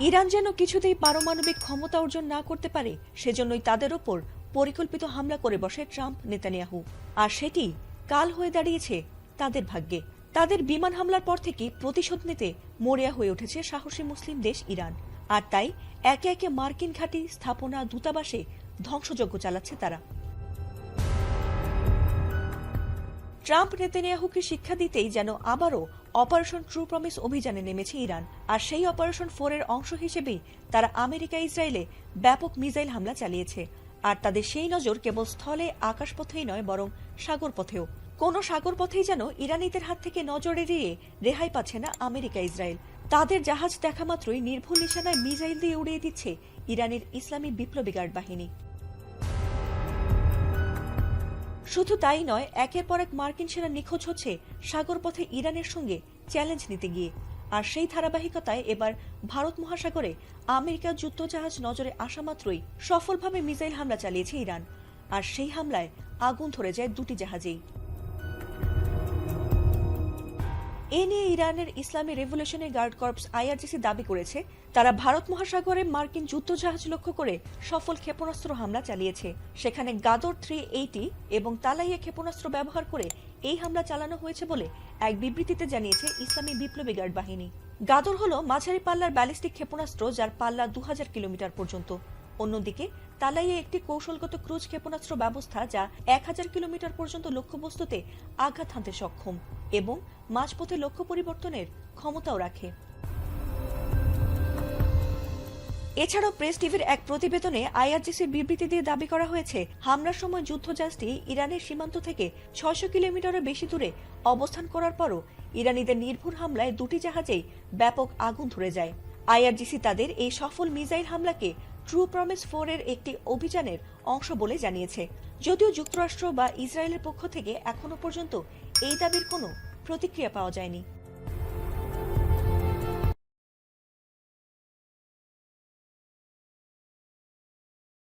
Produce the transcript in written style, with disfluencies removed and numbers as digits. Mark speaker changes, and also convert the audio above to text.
Speaker 1: Iran যেন কিছুতেই পারমাণবিক ক্ষমতা অর্জন না করতে পারে, সেজন্যই তাদের ওপর পরিকল্পিত হামলা করে বসে ট্রাম্প নেতানিয়াহু। আর সেটি কাল হয়ে দাঁড়িয়েছে তাদের ভাগ্যে। তাদের বিমান হামলার পর থেকে প্রতিশোধ নিতে মরিয়া হয়ে উঠেছে সাহসী মুসলিম দেশ ইরান। আর তাই একে একে মার্কিন ঘাঁটি, স্থাপনা, দূতাবাসে ধ্বংসযজ্ঞ চালাচ্ছে তারা। ট্রাম্প নেতানিয়াহুকে শিক্ষা দিতেই যেন আবারও অপারেশন ট্রু প্রমিস অভিযানে নেমেছে ইরান। আর সেই অপারেশন 4 এর অংশ হিসেবেই তারা আমেরিকা ইসরায়েলে ব্যাপক মিসাইল হামলা চালিয়েছে। আর তাদের সেই নজর কেবল স্থলে, আকাশপথেই নয়, বরং সাগর পথেও। কোন সাগর পথেই যেন ইরানিদের হাত থেকে নজর এড়িয়ে রেহাই পাচ্ছে না আমেরিকা ইসরায়েল। তাদের জাহাজ দেখা মাত্রই নির্ভুল নিশানায় মিসাইল দিয়ে উড়িয়ে দিচ্ছে ইরানের ইসলামী বিপ্লবী গার্ড বাহিনী। শুধু তাই নয়, একের পর এক মার্কিন সেনা নিখোঁজ হচ্ছে সাগরপথে ইরানের সঙ্গে চ্যালেঞ্জ নিতে গিয়ে। আর সেই ধারাবাহিকতায় এবার ভারত মহাসাগরে আমেরিকার যুদ্ধজাহাজ নজরে আসা মাত্রই সফলভাবে মিসাইল হামলা চালিয়েছে ইরান। আর সেই হামলায় আগুন ধরে যায় দুটি জাহাজেই। এ নিয়ে ইরানের ইসলামী রেভলিউশনারি গার্ড কর্পস IRGC দাবি করেছে, তারা ভারত মহাসাগরে মার্কিন যুদ্ধজাহাজ লক্ষ্য করে সফল ক্ষেপণাস্ত্র হামলা চালিয়েছে। সেখানে গাদর 380 এবং তালাইয়া ক্ষেপণাস্ত্র ব্যবহার করে এই হামলা চালানো হয়েছে বলে এক বিবৃতিতে জানিয়েছে ইসলামী বিপ্লবী গার্ড বাহিনী। গাদর হল মাঝারি পাল্লার ব্যালিস্টিক ক্ষেপণাস্ত্র, যার পাল্লা 2000 কিলোমিটার পর্যন্ত। অন্যদিকে তালাইয়া একটি কৌশলগত ক্রুজ ক্ষেপণাস্ত্র ব্যবস্থা, যা 1000 কিলোমিটার পর্যন্ত লক্ষ্যবস্তুতে আঘাত হানতে সক্ষম এবং মাঝপথে লক্ষ্য পরিবর্তনের ক্ষমতাও রাখে। এছাড়াও প্রেস টিভির এক প্রতিবেদনে IRGCর বিবৃতি দিয়ে দাবি করা হয়েছে, হামলার সময় যুদ্ধজাহাজটি ইরানের সীমান্ত থেকে 600 কিলোমিটারের বেশি দূরে অবস্থান করার পরও ইরানিদের নির্ভুল হামলায় দুটি জাহাজেই ব্যাপক আগুন ধরে যায়। IRGC তাদের এই সফল মিসাইল হামলাকে ট্রু প্রমিস 4 এর একটি অভিযানের অংশ বলে জানিয়েছে। যদিও যুক্তরাষ্ট্র বা ইসরায়েলের পক্ষ থেকে এখনো পর্যন্ত এই দাবির কোনো প্রতিক্রিয়া পাওয়া যায়নি।